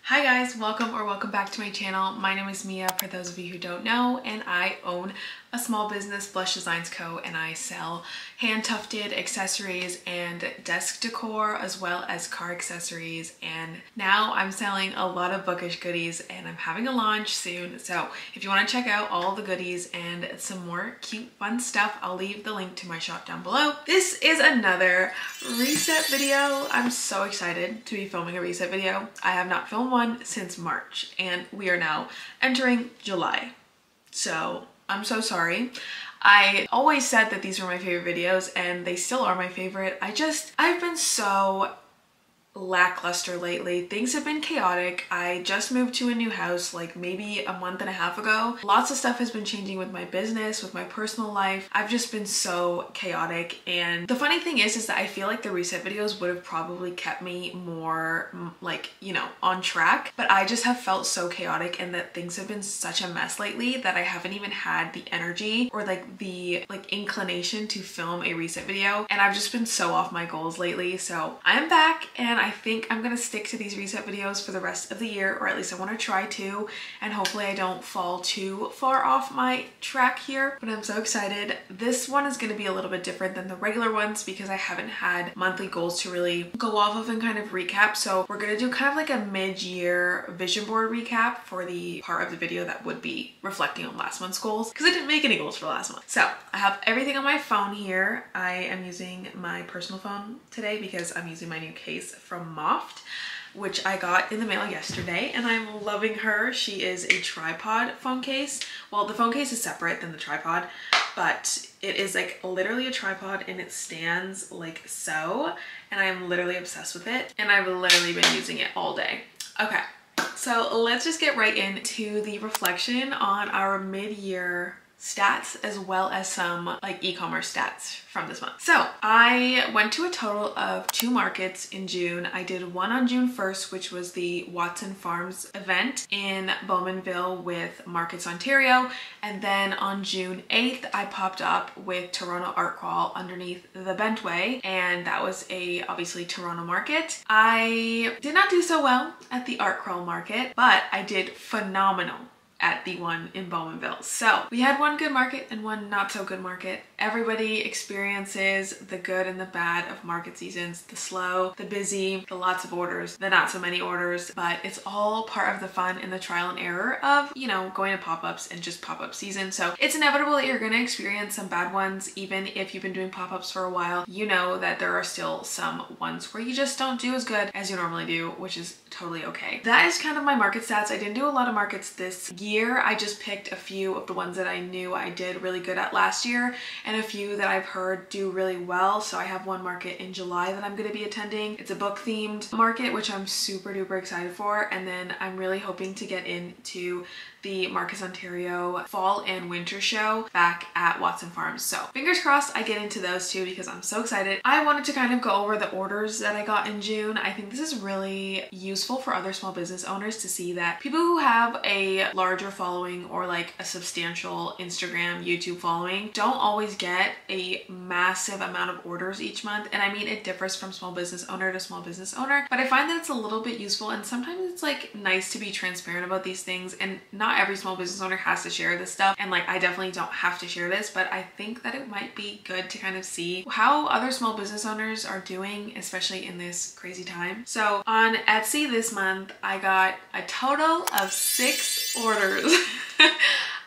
Hi guys, welcome back to my channel. My name is Mia, for those of you who don't know, and I own a small business, Blush Designs Co., and I sell hand tufted accessories and desk decor as well as car accessories, and now I'm selling a lot of bookish goodies and I'm having a launch soon. So if you want to check out all the goodies and some more cute fun stuff, I'll leave the link to my shop down below. This is another reset video. I'm so excited to be filming a reset video. I have not filmed one since March and we are now entering July. So I'm so sorry. I always said that these were my favorite videos and they still are my favorite. I've been so lackluster lately. Things have been chaotic. I just moved to a new house like maybe a month and a half ago. Lots of stuff has been changing with my business, with my personal life. I've just been so chaotic, and the funny thing is that I feel like the reset videos would have probably kept me more like, you know, on track, but I just have felt so chaotic and that things have been such a mess lately that I haven't even had the energy or the inclination to film a reset video, and I've just been so off my goals lately. So I'm back and I think I'm gonna stick to these reset videos for the rest of the year, or at least I want to try to, and hopefully I don't fall too far off my track here. But I'm so excited. This one is going to be a little bit different than the regular ones because I haven't had monthly goals to really go off of and kind of recap. So we're going to do kind of like a mid-year vision board recap for the part of the video that would be reflecting on last month's goals, because I didn't make any goals for last month. So I have everything on my phone here. I am using my personal phone today because I'm using my new case from Moft, which I got in the mail yesterday, and I'm loving her. She is a tripod phone case. Well, the phone case is separate than the tripod, but it is like literally a tripod and it stands like so, and I'm literally obsessed with it, and I've literally been using it all day. Okay, so let's just get right into the reflection on our mid-year stats as well as some like e-commerce stats from this month. So I went to a total of 2 markets in June. I did one on June 1st, which was the Watson Farms event in Bowmanville with Markets Ontario, and then on June 8th I popped up with Toronto Art Crawl underneath the Bentway, and that was a obviously Toronto market. I did not do so well at the Art Crawl market, but I did phenomenal at the one in Bowmanville. So we had one good market and one not so good market. Everybody experiences the good and the bad of market seasons, the slow, the busy, the lots of orders, the not so many orders, but it's all part of the fun and the trial and error of, you know, going to pop-ups and just pop-up season. So it's inevitable that you're gonna experience some bad ones. Even if you've been doing pop-ups for a while, you know that there are still some ones where you just don't do as good as you normally do, which is totally okay. That is kind of my market stats. I didn't do a lot of markets this year. I just picked a few of the ones that I knew I did really good at last year and a few that I've heard do really well. So I have one market in July that I'm going to be attending. It's a book themed market, which I'm super duper excited for, and then I'm really hoping to get into the Markets Ontario fall and winter show back at Watson Farms. So fingers crossed I get into those too because I'm so excited. I wanted to kind of go over the orders that I got in June. I think this is really useful for other small business owners to see that people who have a larger following or like a substantial Instagram, YouTube following don't always get a massive amount of orders each month. And I mean, it differs from small business owner to small business owner, but I find that it's a little bit useful, and sometimes it's like nice to be transparent about these things, and not every small business owner has to share this stuff, and like I definitely don't have to share this, but I think that it might be good to kind of see how other small business owners are doing, especially in this crazy time. So on Etsy this month I got a total of 6 orders.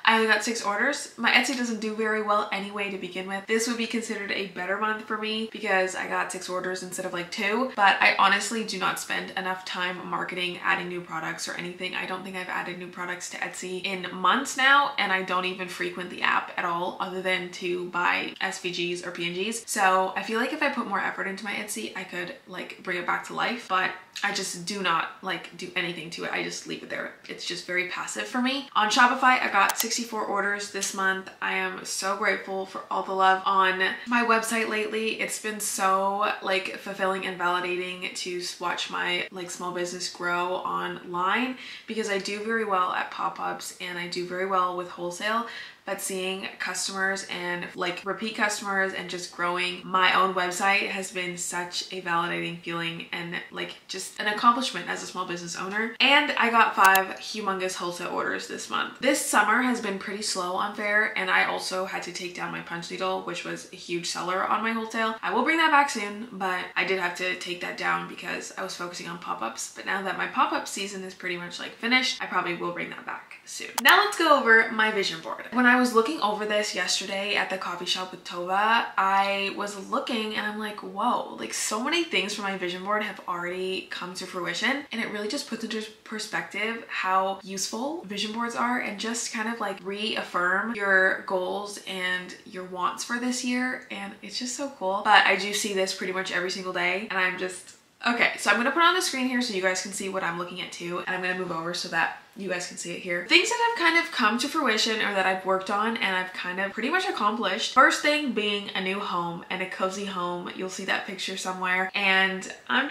I only got 6 orders. My Etsy doesn't do very well anyway to begin with. This would be considered a better month for me because I got 6 orders instead of like 2, but I honestly do not spend enough time marketing, adding new products or anything. I don't think I've added new products to Etsy in months now, and I don't even frequent the app at all other than to buy SVGs or PNGs. So I feel like if I put more effort into my Etsy, I could like bring it back to life, but I just do not like do anything to it. I just leave it there. It's just very passive for me. On Shopify, I got 64 orders this month. I am so grateful for all the love on my website lately. It's been so like fulfilling and validating to watch my like small business grow online, because I do very well at pop-ups and I do very well with wholesale, but seeing customers and like repeat customers and just growing my own website has been such a validating feeling and like just an accomplishment as a small business owner. And I got 5 humongous wholesale orders this month. This summer has been pretty slow on Faire, and I also had to take down my punch needle, which was a huge seller on my wholesale. I will bring that back soon, but I did have to take that down because I was focusing on pop-ups. But now that my pop-up season is pretty much like finished, I probably will bring that back soon. Now let's go over my vision board. When I was looking over this yesterday at the coffee shop with Tova, I was looking and I'm like, whoa, like so many things from my vision board have already come to fruition, and it really just puts into perspective how useful vision boards are and just kind of like reaffirm your goals and your wants for this year, and it's just so cool. But I do see this pretty much every single day, and I'm just okay, so I'm gonna put it on the screen here so you guys can see what I'm looking at too, and I'm gonna move over so that you guys can see it here. Things that have kind of come to fruition or that I've worked on and I've kind of pretty much accomplished. First thing being a new home and a cozy home. You'll see that picture somewhere, and I'm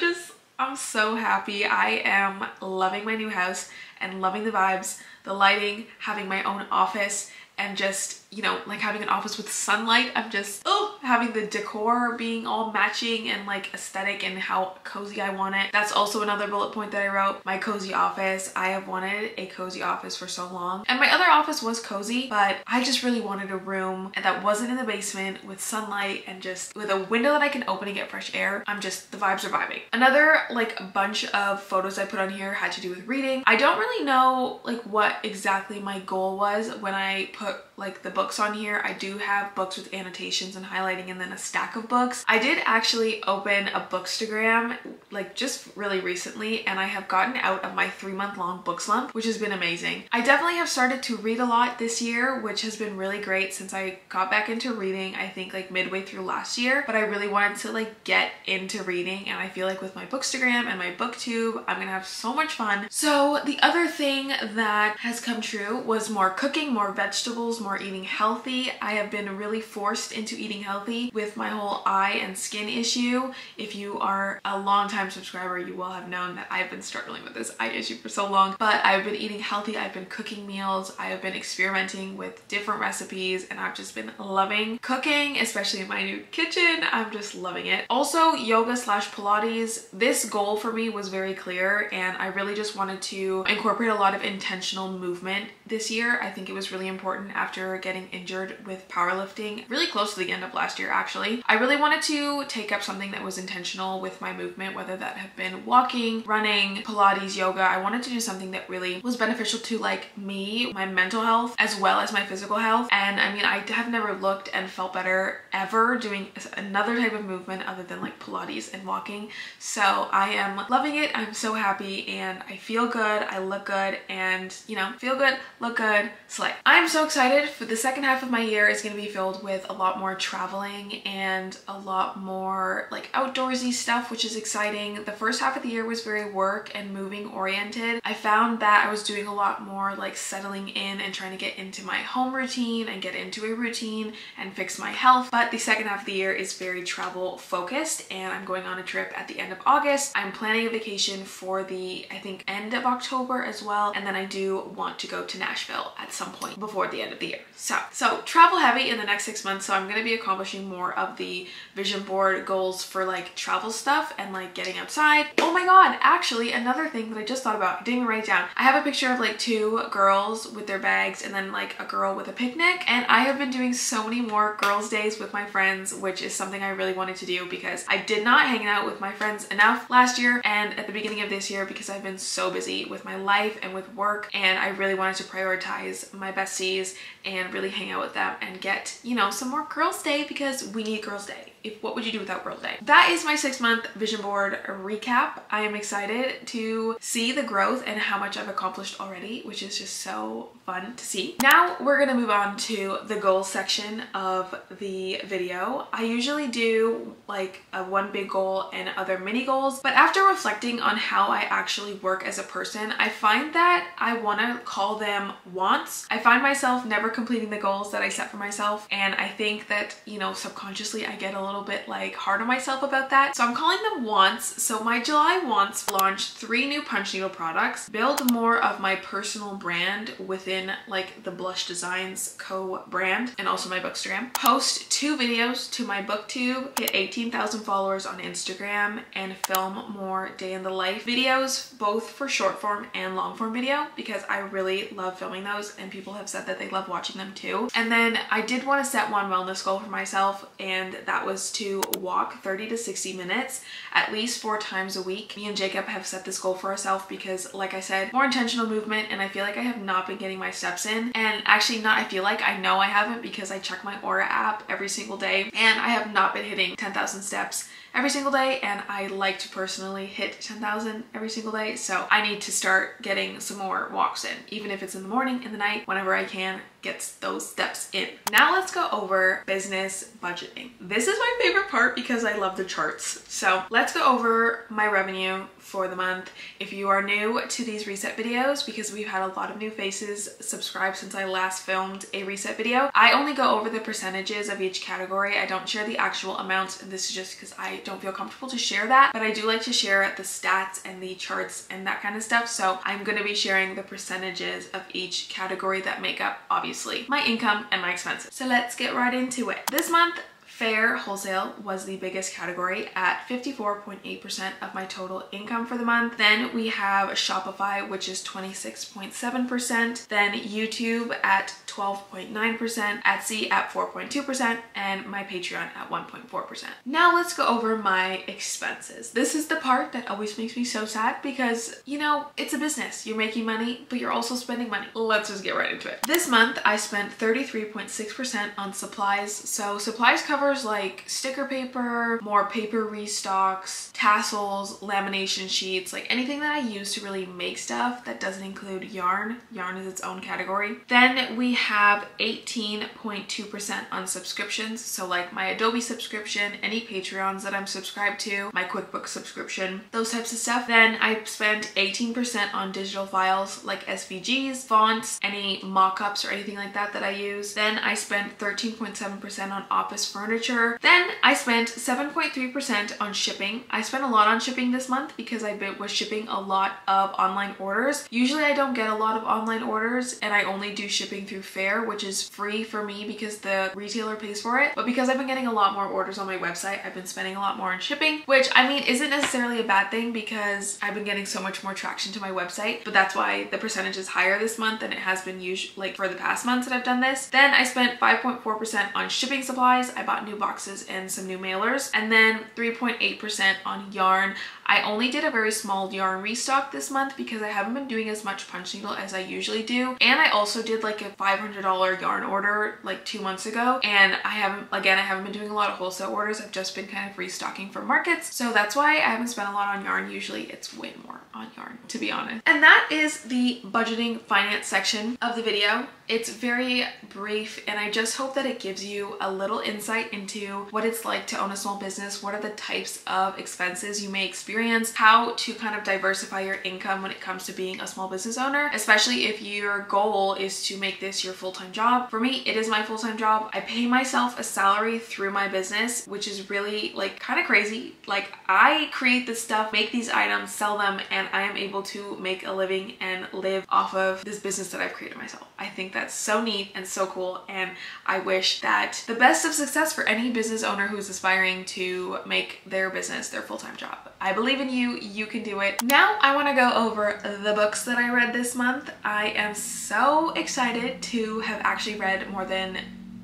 so happy. I am loving my new house and loving the vibes, the lighting, having my own office, and just, you know, like having an office with sunlight. I'm just, having the decor being all matching and like aesthetic and how cozy I want it. That's also another bullet point that I wrote, my cozy office. I have wanted a cozy office for so long, and my other office was cozy, but I just really wanted a room that wasn't in the basement with sunlight and just with a window that I can open and get fresh air. The vibes are vibing. Another like bunch of photos I put on here had to do with reading. I don't really know like what exactly my goal was when I put like the books on here. I do have books with annotations and highlighting and then a stack of books. I did actually open a Bookstagram like just really recently, and I have gotten out of my 3-month-long book slump, which has been amazing. I definitely have started to read a lot this year, which has been really great since I got back into reading, I think like midway through last year, but I really wanted to like get into reading, and I feel like with my Bookstagram and my booktube, I'm gonna have so much fun. So the other thing that has come true was more cooking, more vegetables, more eating healthy. I have been really forced into eating healthy with my whole eye and skin issue. If you are a long-time subscriber, you will have known that I've been struggling with this eye issue for so long, but I've been eating healthy. I've been cooking meals. I have been experimenting with different recipes, and I've just been loving cooking, especially in my new kitchen. I'm just loving it. Also, yoga / Pilates. This goal for me was very clear, and I really just wanted to incorporate a lot of intentional movement this year. I think it was really important after getting injured with powerlifting really close to the end of last year actually. I really wanted to take up something that was intentional with my movement, whether that have been walking, running, Pilates, yoga. I wanted to do something that really was beneficial to like me, my mental health, as well as my physical health. And I mean, I have never looked and felt better ever doing another type of movement other than like Pilates and walking. So I am loving it. I'm so happy, and I feel good. I look good, and you know, feel good, look good, slay. I'm so excited for the second half of my year is going to be filled with a lot more traveling and a lot more like outdoorsy stuff, which is exciting. The first half of the year was very work and moving oriented. I found that I was doing a lot more like settling in and trying to get into my home routine and get into a routine and fix my health. But the second half of the year is very travel focused, and I'm going on a trip at the end of August. I'm planning a vacation for the, I think, end of October as well, and then I do want to go to Nashville at some point before the end of the year. So travel heavy in the next 6 months, so I'm going to be accomplishing more of the vision board goals for like travel stuff and like getting outside. Oh my god, actually another thing that I just thought about, I didn't even write it down. I have a picture of like 2 girls with their bags and then like a girl with a picnic, and I have been doing so many more girls days with my friends, which is something I really wanted to do because I did not hang out with my friends enough last year and at the beginning of this year because I've been so busy with my life and with work, and I really wanted to prioritize my besties and really hang out with them and get, you know, some more girls day because we need girls day. What would you do without Girls Day? That is my 6-month vision board recap. I am excited to see the growth and how much I've accomplished already, which is just so fun to see. Now we're gonna move on to the goals section of the video. I usually do like a one big goal and other mini goals, but after reflecting on how I actually work as a person, I find that I wanna call them wants. I find myself never completing the goals that I set for myself, and I think that, you know, subconsciously I get a little little bit like hard on myself about that. So I'm calling them wants. So my July wants: launch 3 new punch needle products, build more of my personal brand within like the Blush Designs Co brand and also my Bookstagram, post 2 videos to my booktube, hit 18,000 followers on Instagram, and film more day in the life videos, both for short form and long form video, because I really love filming those and people have said that they love watching them too. And then I did want to set one wellness goal for myself, and that was to walk 30 to 60 minutes at least 4 times a week. Me and Jacob have set this goal for ourselves because, like I said, more intentional movement, and I feel like I have not been getting my steps in. And actually not, I feel like I know I haven't, because I check my Aura app every single day and I have not been hitting 10,000 steps every single day, and I like to personally hit 10,000 every single day. So I need to start getting some more walks in, even if it's in the morning, in the night, whenever I can get those steps in. Now let's go over business budgeting. This is my favorite part because I love the charts. So let's go over my revenue for the month. If you are new to these reset videos, because we've had a lot of new faces subscribe since I last filmed a reset video, I only go over the percentages of each category. I don't share the actual amounts, and this is just because I don't feel comfortable to share that, but I do like to share the stats and the charts and that kind of stuff. So I'm going to be sharing the percentages of each category that make up, obviously, my income and my expenses. So let's get right into it. This month, fair wholesale was the biggest category at 54.8% of my total income for the month. Then we have Shopify, which is 26.7%. Then YouTube at 12.9%, Etsy at 4.2%, and my Patreon at 1.4%. Now let's go over my expenses. This is the part that always makes me so sad because, you know, it's a business. You're making money, but you're also spending money. Let's just get right into it. This month, I spent 33.6% on supplies. So supplies covers like sticker paper, more paper restocks, tassels, lamination sheets, like anything that I use to really make stuff that doesn't include yarn. Yarn is its own category. Then we have 18.2% on subscriptions. So like my Adobe subscription, any Patreons that I'm subscribed to, my QuickBooks subscription, those types of stuff. Then I spent 18% on digital files like SVGs, fonts, any mock-ups or anything like that that I use. Then I spent 13.7% on office furniture. Then I spent 7.3% on shipping. I spent a lot on shipping this month because I was shipping a lot of online orders. Usually I don't get a lot of online orders and I only do shipping through Fair, which is free for me because the retailer pays for it. But because I've been getting a lot more orders on my website, I've been spending a lot more on shipping, which I mean isn't necessarily a bad thing because I've been getting so much more traction to my website, but that's why the percentage is higher this month than it has been usually like for the past months that I've done this. Then I spent 5.4% on shipping supplies. I bought new boxes and some new mailers, and then 3.8% on yarn. I only did a very small yarn restock this month because I haven't been doing as much punch needle as I usually do. And I also did like a $500 yarn order like 2 months ago. And I haven't been doing a lot of wholesale orders. I've just been kind of restocking for markets. So that's why I haven't spent a lot on yarn. Usually it's way more on yarn, to be honest. And that is the budgeting finance section of the video. It's very brief and I just hope that it gives you a little insight into what it's like to own a small business, what are the types of expenses you may experience, how to kind of diversify your income when it comes to being a small business owner, especially if your goal is to make this your full-time job. For me, it is my full-time job. I pay myself a salary through my business, which is really like kind of crazy. Like I create this stuff, make these items, sell them, and I am able to make a living and live off of this business that I've created myself. I think that's so neat and so cool, and I wish that the best of success for any business owner who's aspiring to make their business their full-time job. I believe in you, you can do it. Now I want to go over the books that I read this month. I am so excited to have actually read more than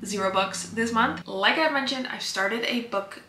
0 books this month. Like I've mentioned, I've started a booktube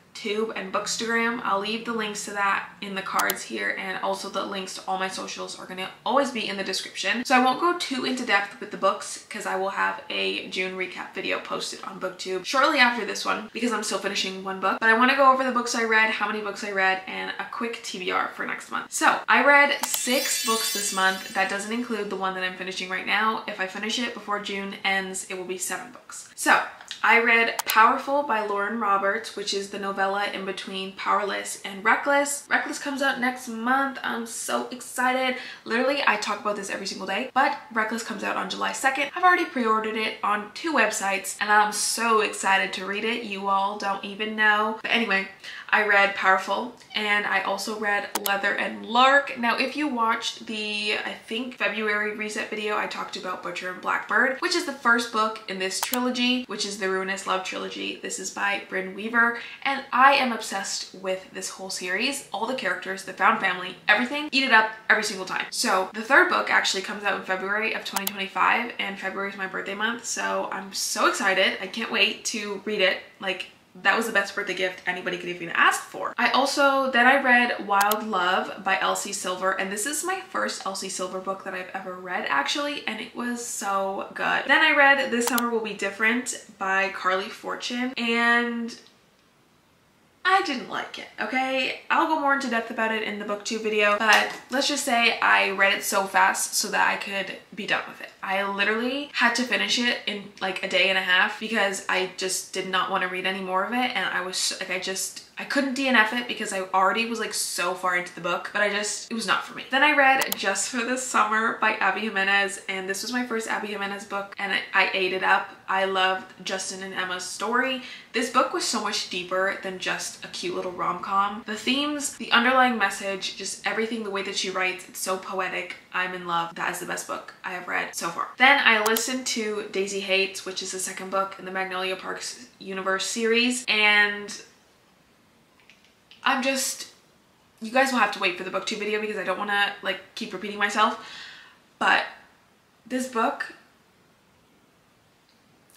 and Bookstagram. I'll leave the links to that in the cards here, and also the links to all my socials are going to always be in the description. So I won't go too into depth with the books because I will have a June recap video posted on Booktube shortly after this one because I'm still finishing 1 book. But I want to go over the books I read, how many books I read, and a quick TBR for next month. So I read 6 books this month. That doesn't include the one that I'm finishing right now. If I finish it before June ends, it will be 7 books. So I read Powerful by Lauren Roberts, which is the novella in between Powerless and Reckless. Reckless comes out next month. I'm so excited. Literally, I talk about this every single day, but Reckless comes out on July 2nd. I've already pre-ordered it on 2 websites and I'm so excited to read it. You all don't even know. But anyway, I read Powerful and I also read Leather and Lark. Now, if you watched the, I think, February reset video, I talked about Butcher and Blackbird, which is the first book in this trilogy, which is the Ruinous Love trilogy. This is by Bryn Weaver and I am obsessed with this whole series. All the characters, the found family, everything, eat it up every single time. So the 3rd book actually comes out in February of 2025 and February is my birthday month. So I'm so excited. I can't wait to read it. Like, that was the best birthday gift anybody could even ask for. Then I read Wild Love by Elsie Silver, and this is my first Elsie Silver book that I've ever read actually, and it was so good. Then I read This Summer Will Be Different by Carly Fortune, and I didn't like it, okay? I'll go more into depth about it in the booktube video, but let's just say I read it so fast so that I could be done with it. I literally had to finish it in like a day and a half because I just did not want to read any more of it, and I was like, I couldn't DNF it because I already was like so far into the book, but it was not for me. Then I read Just for the Summer by Abby Jimenez, and this was my first Abby Jimenez book and I ate it up. I loved Justin and Emma's story. This book was so much deeper than just a cute little rom-com. The themes, the underlying message, just everything, the way that she writes, it's so poetic. I'm in love. That is the best book I have read so far. Then I listened to Daisy Hates, which is the 2nd book in the Magnolia Parks universe series, and you guys will have to wait for the booktube video because I don't want to like keep repeating myself, but this book,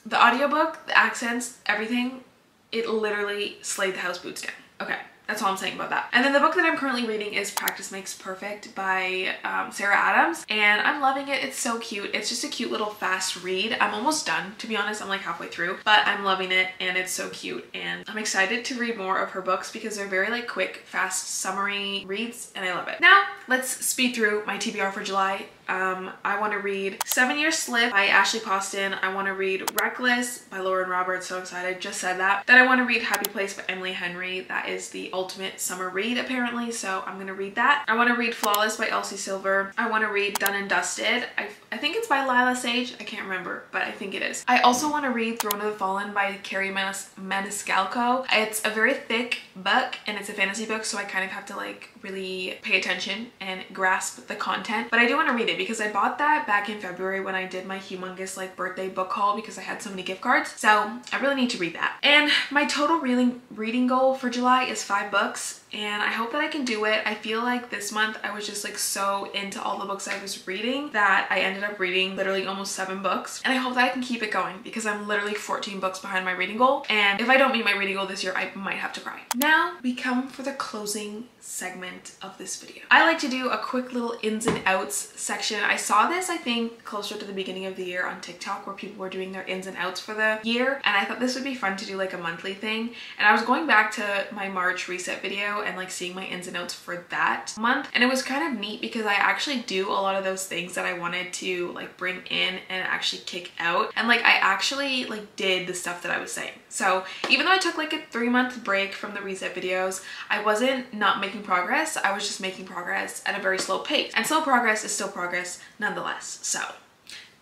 the audiobook, the accents, everything, it literally slayed the house boots down. Okay, that's all I'm saying about that. And then the book that I'm currently reading is Practice Makes Perfect by Sarah Adams, and I'm loving it. It's so cute. It's just a cute little fast read. I'm almost done, to be honest. I'm like halfway through, but I'm loving it and it's so cute, and I'm excited to read more of her books because they're very like quick, fast summary reads and I love it. Now let's speed through my TBR for July. I want to read 7 Year Slip by Ashley Poston. I want to read Reckless by Lauren Roberts. So excited, just said that. Then I want to read Happy Place by Emily Henry. That is the ultimate summer read apparently, so I'm gonna read that. I want to read Flawless by Elsie Silver. I want to read Done and Dusted. I think it's by Lila Sage. I can't remember, but I think it is. I also want to read Throne of the Fallen by Carrie Maniscalco. It's a very thick book and it's a fantasy book, so I kind of have to like really pay attention and grasp the content, but I do want to read it because I bought that back in February when I did my humongous like birthday book haul because I had so many gift cards, so I really need to read that. And my total reading goal for July is 5 books, and I hope that I can do it. I feel like this month I was just like so into all the books I was reading that I ended up reading literally almost 7 books, and I hope that I can keep it going because I'm literally 14 books behind my reading goal, and if I don't meet my reading goal this year, I might have to cry. Now we come for the closing segment of this video. I like to do a quick little ins and outs section. I saw this, I think, closer to the beginning of the year on TikTok where people were doing their ins and outs for the year, and I thought this would be fun to do like a monthly thing, and I was going back to my March reset video and like seeing my ins and outs for that month, and it was kind of neat because I actually do a lot of those things that I wanted to like bring in and actually kick out, and like I actually like did the stuff that I was saying. So even though I took like a 3-month break from the reset videos, I wasn't not making progress. I was just making progress at a very slow pace, and slow progress is still progress nonetheless. So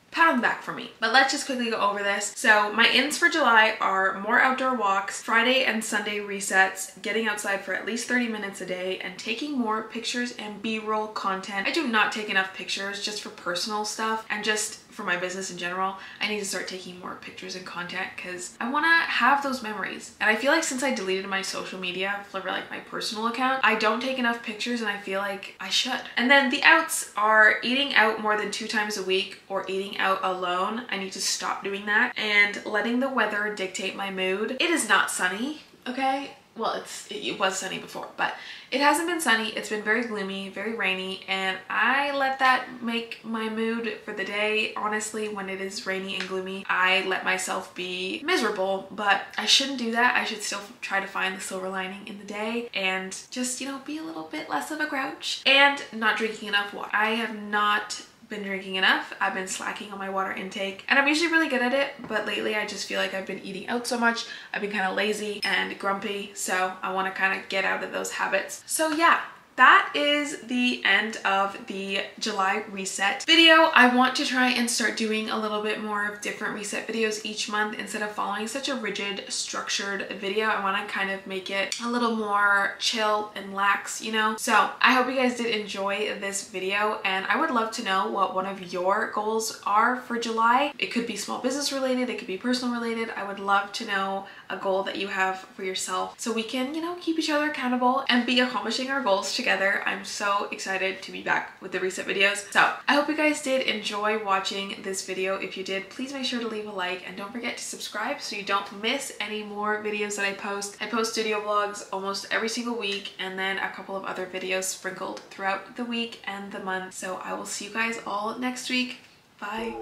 pat on the back for me. But let's just quickly go over this. So my ins for July are more outdoor walks, Friday and Sunday resets, getting outside for at least 30 minutes a day, and taking more pictures and b-roll content. I do not take enough pictures just for personal stuff and just for my business in general. I need to start taking more pictures and content because I want to have those memories. And I feel like since I deleted my social media for like my personal account, I don't take enough pictures and I feel like I should. And then the outs are eating out more than 2 times a week or eating out alone. I need to stop doing that and letting the weather dictate my mood. It is not sunny, okay? Well, it was sunny before, but it hasn't been sunny. It's been very gloomy, very rainy, and I let that make my mood for the day. Honestly, when it is rainy and gloomy, I let myself be miserable, but I shouldn't do that. I should still try to find the silver lining in the day and just, you know, be a little bit less of a grouch. And not drinking enough water. I have not been drinking enough. I've been slacking on my water intake, and I'm usually really good at it, but lately I just feel like I've been eating out so much. I've been kind of lazy and grumpy, so I want to kind of get out of those habits. So yeah, that is the end of the July reset video. I want to try and start doing a little bit more of different reset videos each month instead of following such a rigid, structured video. I want to kind of make it a little more chill and lax, you know? So I hope you guys did enjoy this video, and I would love to know what one of your goals are for July. It could be small business related, it could be personal related. I would love to know a goal that you have for yourself so we can, you know, keep each other accountable and be accomplishing our goals together. I'm so excited to be back with the reset videos. So I hope you guys did enjoy watching this video. If you did, please make sure to leave a like, and don't forget to subscribe so you don't miss any more videos that I post. I post studio vlogs almost every single week, and then a couple of other videos sprinkled throughout the week and the month. So I will see you guys all next week. Bye.